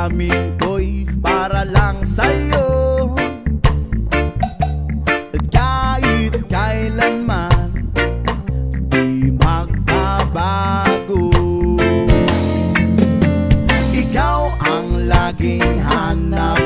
damdamin ko'y para lang sa'yo. At kahit kailanman di magbabago, ikaw ang laging hanap